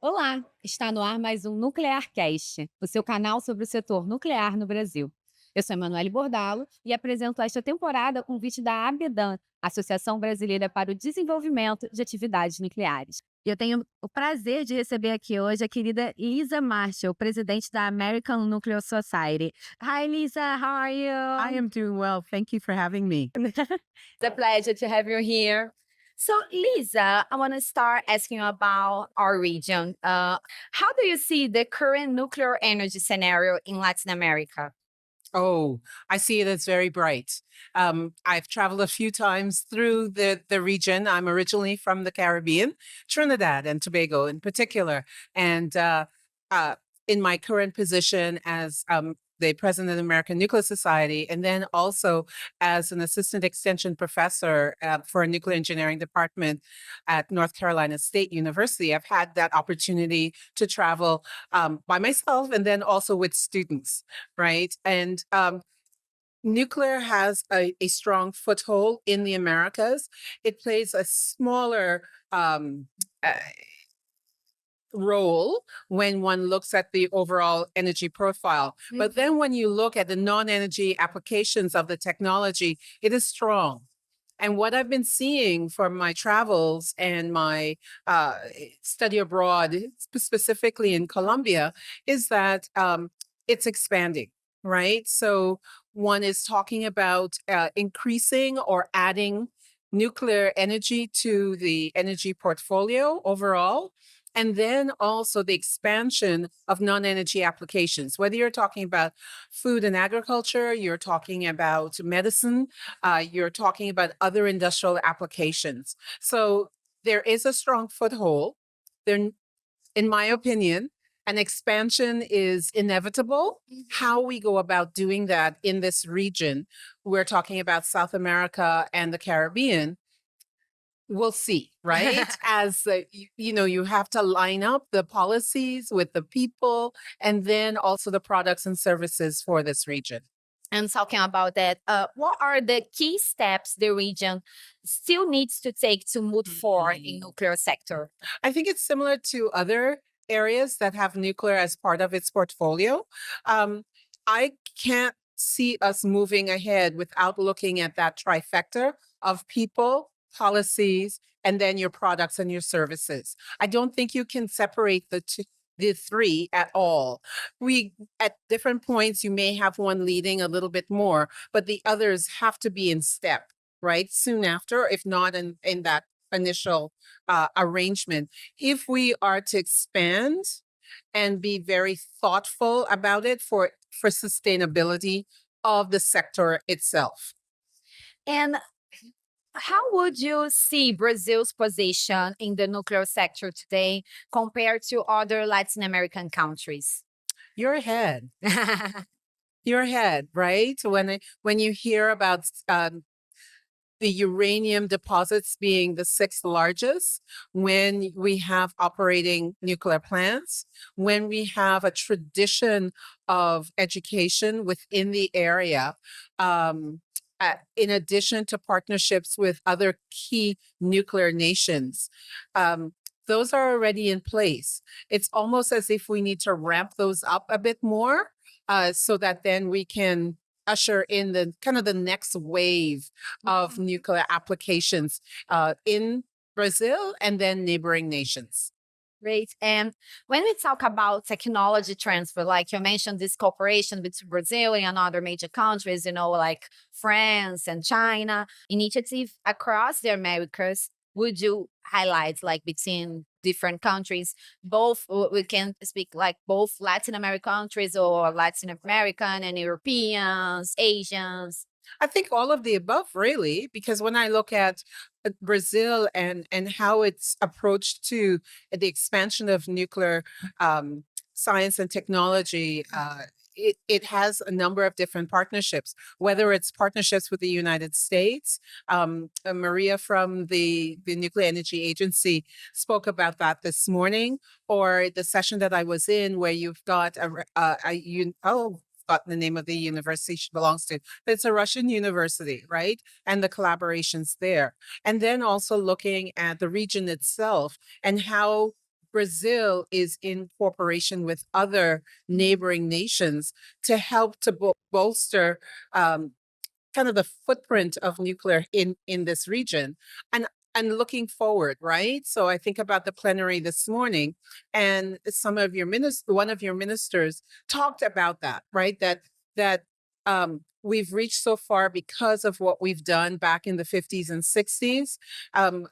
Olá, está no ar mais um Nuclearcast, o seu canal sobre o setor nuclear no Brasil. Eu sou Emanuelle Bordalo e apresento esta temporada a convite da ABDAN, Associação Brasileira para o Desenvolvimento de Atividades Nucleares. E eu tenho o prazer de receber aqui hoje a querida Lisa Marshall, presidente da American Nuclear Society. Hi, Lisa, how are I you? am doing well. Thank you for having me. It's a pleasure to have you here. So, Lisa, I want to start asking you about our region. How do you see the current nuclear energy scenario in Latin America? Oh, I see it as very bright. I've traveled a few times through the region. I'm originally from the Caribbean, Trinidad and Tobago in particular. And uh, in my current position as the president of the American Nuclear Society, and then also as an assistant extension professor for a nuclear engineering department at North Carolina State University, I've had that opportunity to travel by myself and then also with students, right? And nuclear has a strong foothold in the Americas. It plays a smaller uh, role when one looks at the overall energy profile. But then when you look at the non-energy applications of the technology, it is strong. And what I've been seeing from my travels and my study abroad, specifically in Colombia, is that it's expanding, right? So one is talking about increasing or adding nuclear energy to the energy portfolio overall. And then also the expansion of non-energy applications, whether you're talking about food and agriculture, you're talking about medicine, you're talking about other industrial applications. So there is a strong foothold. There, in my opinion, an expansion is inevitable. How we go about doing that in this region, we're talking about South America and the Caribbean, we'll see, right? As you have to line up the policies with the people and then also the products and services for this region. And talking about that, what are the key steps the region still needs to take to move forward in nuclear sector? I think it's similar to other areas that have nuclear as part of its portfolio. I can't see us moving ahead without looking at that trifecta of people, policies, and then your products and your services. I don't think you can separate the three at all. We, at different points, you may have one leading a little bit more, but the others have to be in step, right? Soon after, if not in that initial arrangement. If we are to expand and be very thoughtful about it for sustainability of the sector itself. And how would you see Brazil's position in the nuclear sector today compared to other Latin American countries? You're ahead. You're ahead, right? When you hear about the uranium deposits being the sixth largest, when we have operating nuclear plants, when we have a tradition of education within the area, in addition to partnerships with other key nuclear nations. Those are already in place. It's almost as if we need to ramp those up a bit more so that then we can usher in the kind of the next wave of nuclear applications in Brazil and then neighboring nations. Great. And when we talk about technology transfer, like you mentioned, this cooperation between Brazil and other major countries, like France and China, initiative across the Americas, would you highlight like between different countries, both we can speak like both Latin American countries or Latin American and Europeans, Asians? I think all of the above, really, because when I look at Brazil and how it's approached to the expansion of nuclear science and technology, it has a number of different partnerships, whether it's partnerships with the United States. Maria from the Nuclear Energy Agency spoke about that this morning, or the session that I was in where you've got the name of the university she belongs to. But it's a Russian university, right? And the collaborations there. And then also looking at the region itself and how Brazil is in cooperation with other neighboring nations to help to bolster kind of the footprint of nuclear in this region. And looking forward, right? So I think about the plenary this morning, and one of your ministers talked about that, right? That we've reached so far because of what we've done back in the 50s and 60s.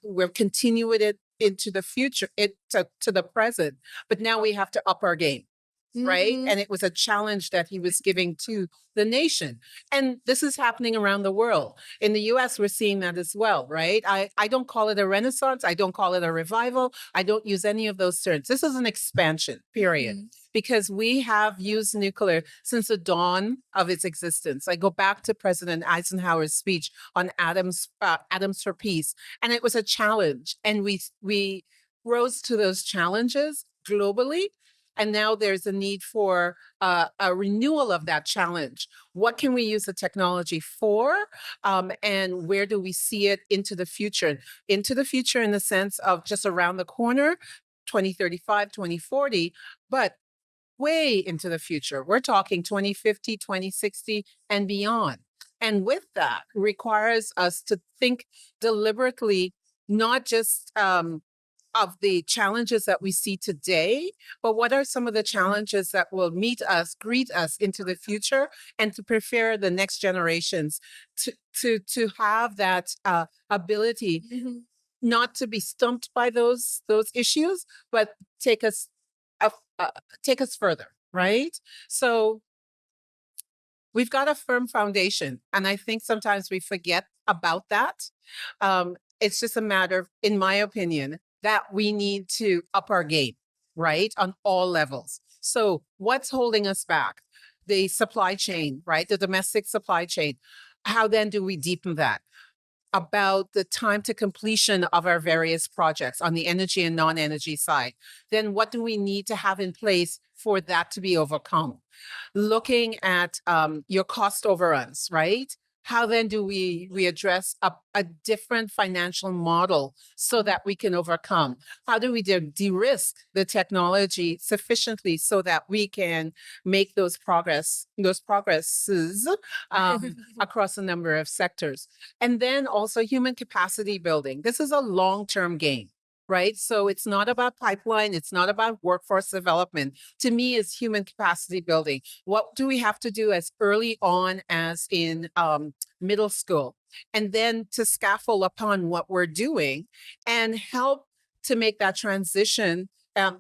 We're continuing it into the future, to the present, but now we have to up our game. Right. And it was a challenge that he was giving to the nation. And this is happening around the world. In the US, we're seeing that as well. Right. I don't call it a renaissance. I don't call it a revival. I don't use any of those terms. This is an expansion, period. Because we have used nuclear since the dawn of its existence. I go back to President Eisenhower's speech on atoms for peace. And it was a challenge. And we rose to those challenges globally. And now there's a need for a renewal of that challenge. What can we use the technology for? And where do we see it into the future? Into the future in the sense of just around the corner, 2035, 2040, but way into the future. We're talking 2050, 2060, and beyond. And with that requires us to think deliberately, not just of the challenges that we see today, but what are some of the challenges that will greet us into the future, and to prepare the next generations to have that ability not to be stumped by those issues, but take us further, right? So we've got a firm foundation, and I think sometimes we forget about that. It's just a matter, in my opinion, that we need to up our game, right? On all levels. So what's holding us back? The supply chain, right? The domestic supply chain. How then do we deepen that? About the time to completion of our various projects on the energy and non-energy side. Then what do we need to have in place for that to be overcome? Looking at your cost overruns, right? How then do we address a different financial model so that we can overcome? How do we de-risk the technology sufficiently so that we can make those progresses across a number of sectors? And then also human capacity building. This is a long-term game, right? So it's not about pipeline. It's not about workforce development. To me, it's human capacity building. What do we have to do as early on as in middle school? And then to scaffold upon what we're doing and help to make that transition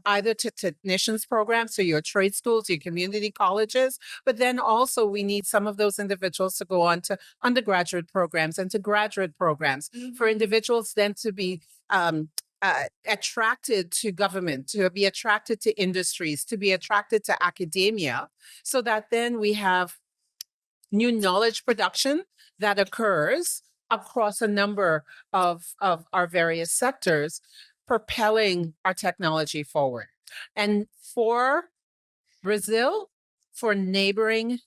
either to technicians programs, so your trade schools, your community colleges, but then also we need some of those individuals to go on to undergraduate programs and to graduate programs, for individuals then to be attracted to government, to be attracted to industries, to be attracted to academia, so that then we have new knowledge production that occurs across a number of our various sectors, propelling our technology forward. And for Brazil, for neighboring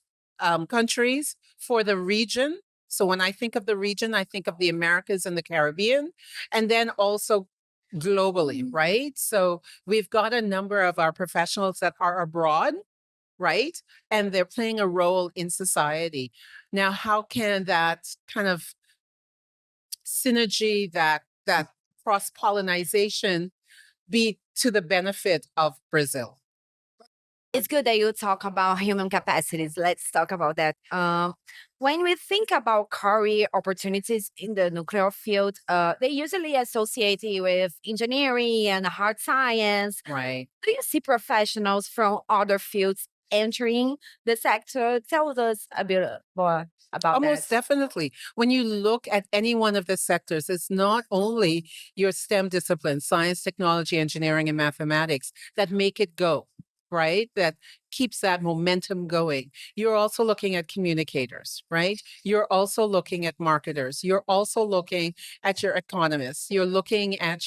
countries, for the region. So when I think of the region, I think of the Americas and the Caribbean, and then also globally, right? So we've got a number of our professionals that are abroad, right? And they're playing a role in society. Now, how can that kind of synergy, that cross-pollination be to the benefit of Brazil? It's good that you talk about human capacities. Let's talk about that. When we think about career opportunities in the nuclear field, they usually associate it with engineering and hard science. Right. Do you see professionals from other fields entering the sector? Tell us a bit more about Almost that. definitely. When you look at any one of the sectors, it's not only your STEM disciplines, science, technology, engineering, and mathematics, that make it go, right? That keeps that momentum going. You're also looking at communicators, right? You're also looking at marketers. You're also looking at your economists. You're looking at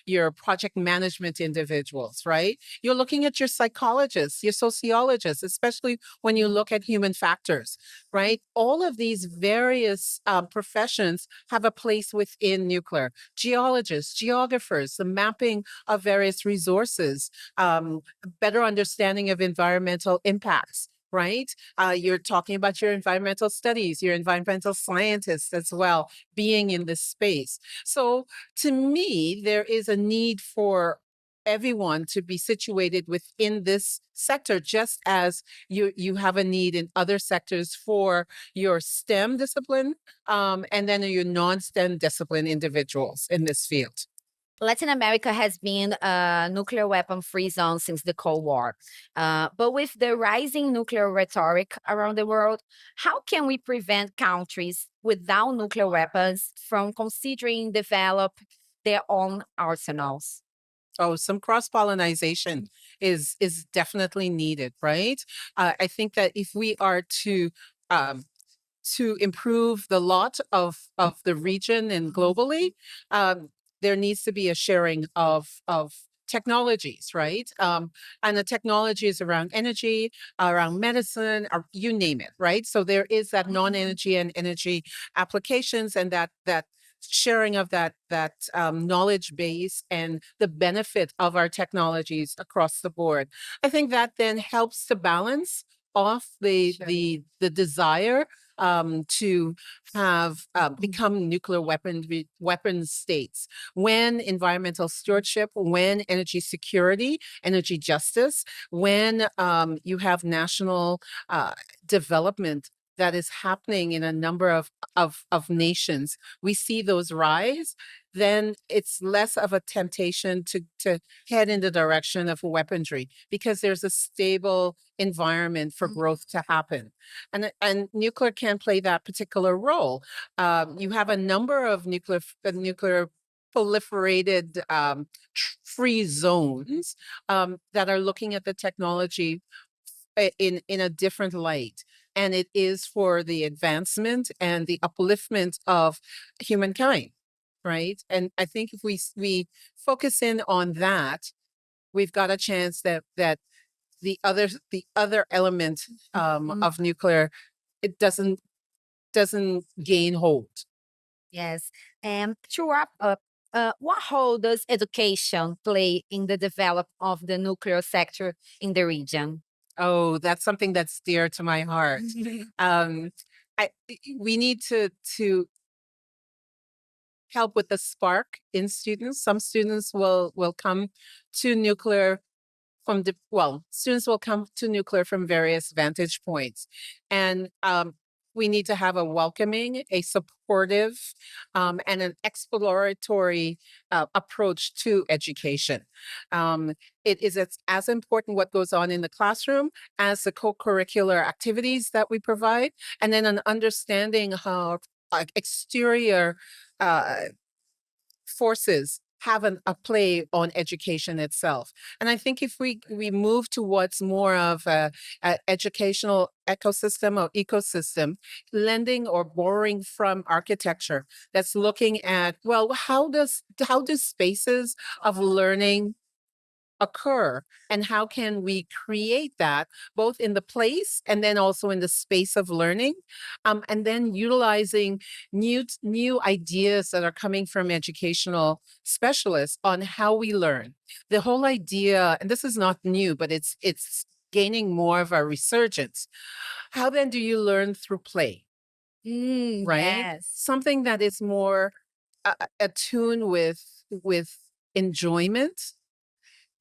your project management individuals, right? You're looking at your psychologists, your sociologists, especially when you look at human factors, right? All of these various professions have a place within nuclear. Geologists, geographers, the mapping of various resources, better understanding of environmental impacts, right? You're talking about your environmental studies, your environmental scientists as well, being in this space. So to me, there is a need for everyone to be situated within this sector, just as you have a need in other sectors for your STEM discipline, and then your non-STEM discipline individuals in this field. Latin America has been a nuclear weapon-free zone since the Cold War. But with the rising nuclear rhetoric around the world, how can we prevent countries without nuclear weapons from considering develop their own arsenals? Oh, some cross-pollination is definitely needed, right? I think that if we are to improve the lot of the region and globally, there needs to be a sharing of technologies, right? And the technologies around energy, around medicine, or you name it, right? So there is that non-energy and energy applications, and that sharing of that knowledge base and the benefit of our technologies across the board. I think that then helps to balance off the desire to have become nuclear weapon states. When environmental stewardship, when energy security, energy justice, when you have national development that is happening in a number of nations, we see those rise, then it's less of a temptation to head in the direction of weaponry, because there's a stable environment for growth to happen. And nuclear can play that particular role. You have a number of nuclear proliferated free zones that are looking at the technology in a different light. And it is for the advancement and the upliftment of humankind, right? And I think if we focus in on that, we've got a chance that the other element of nuclear, it doesn't gain hold. Yes. And to wrap up, what role does education play in the development of the nuclear sector in the region? Oh, that's something that's dear to my heart. Um, we need to help with the spark in students. Some students will come to nuclear students will come to nuclear from various vantage points, and we need to have a welcoming, a supportive, and an exploratory approach to education. It is as important what goes on in the classroom as the co-curricular activities that we provide, and then an understanding how exterior forces have a play on education itself. And I think if we move towards more of a educational ecosystem or ecosystem, lending or borrowing from architecture that's looking at, well, how do spaces of learning occur, and how can we create that both in the place and then also in the space of learning, and then utilizing new ideas that are coming from educational specialists on how we learn. The whole idea, and this is not new, but it's gaining more of a resurgence. How then do you learn through play? Right? Yes. Something that is more attuned with enjoyment.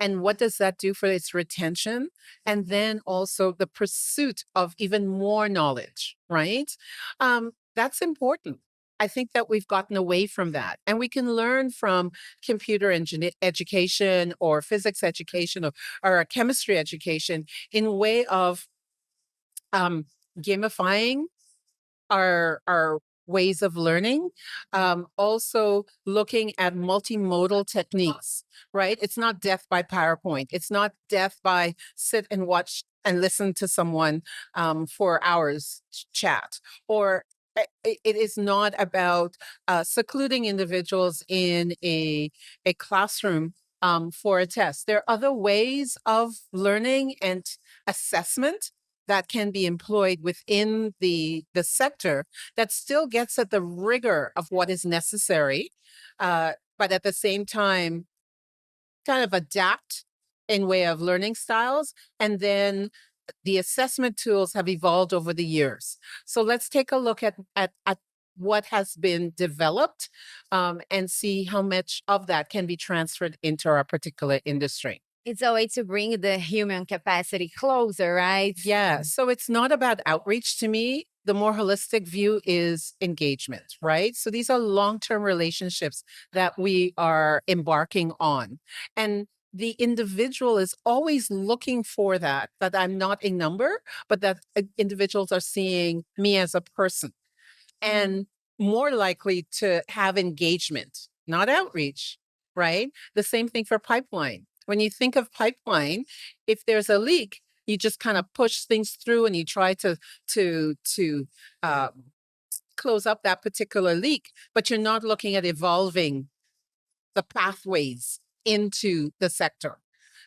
And what does that do for its retention? And then also the pursuit of even more knowledge, right? That's important. I think that we've gotten away from that. And we can learn from computer education or physics education or chemistry education in a way of gamifying our ways of learning, also looking at multimodal techniques, right? It's not death by PowerPoint. It's not death by sit and watch and listen to someone for hours chat. Or it is not about secluding individuals in a classroom for a test. There are other ways of learning and assessment that can be employed within the sector that still gets at the rigor of what is necessary, but at the same time, kind of adapt in way of learning styles. And then the assessment tools have evolved over the years. So let's take a look at what has been developed and see how much of that can be transferred into our particular industry. It's a way to bring the human capacity closer, right? Yeah. So it's not about outreach to me. The more holistic view is engagement, right? So these are long-term relationships that we are embarking on. And the individual is always looking for that I'm not a number, but that individuals are seeing me as a person and more likely to have engagement, not outreach, right? The same thing for pipeline. When you think of pipeline, if there's a leak, you just kind of push things through and you try to close up that particular leak, but you're not looking at evolving the pathways into the sector.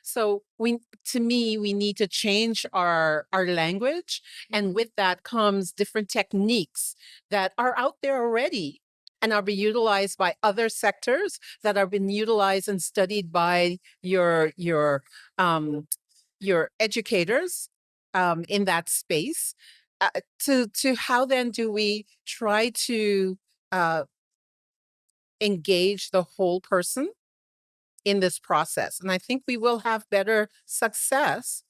So to me, we need to change our language. And with that comes different techniques that are out there already and are being utilized by other sectors, that are being utilized and studied by your educators in that space. To how then do we try to engage the whole person in this process? And I think we will have better success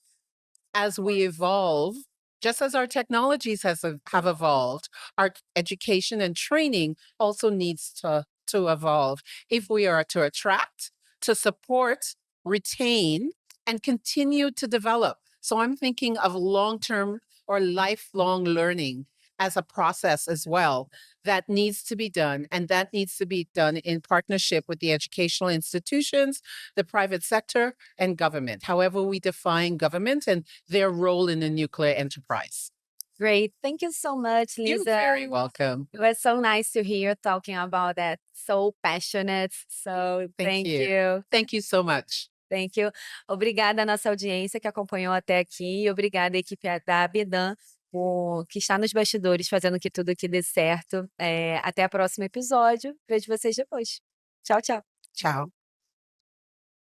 as we evolve, just as our technologies have evolved. Our education and training also needs to evolve if we are to attract, to support, retain, and continue to develop. So I'm thinking of long-term or lifelong learning as a process as well that needs to be done. And that needs to be done in partnership with the educational institutions, the private sector, and government, however we define government and their role in the nuclear enterprise. Great. Thank you so much, Lisa. You're very welcome. It was so nice to hear you talking about that. So passionate. So thank you. Thank you so much. Thank you. Obrigada à nossa audiência que acompanhou até aqui. E obrigada à equipe da ABDAN, que está nos bastidores fazendo que tudo aqui dê certo. Até o próximo episódio. Vejo vocês depois. Tchau, tchau. Tchau.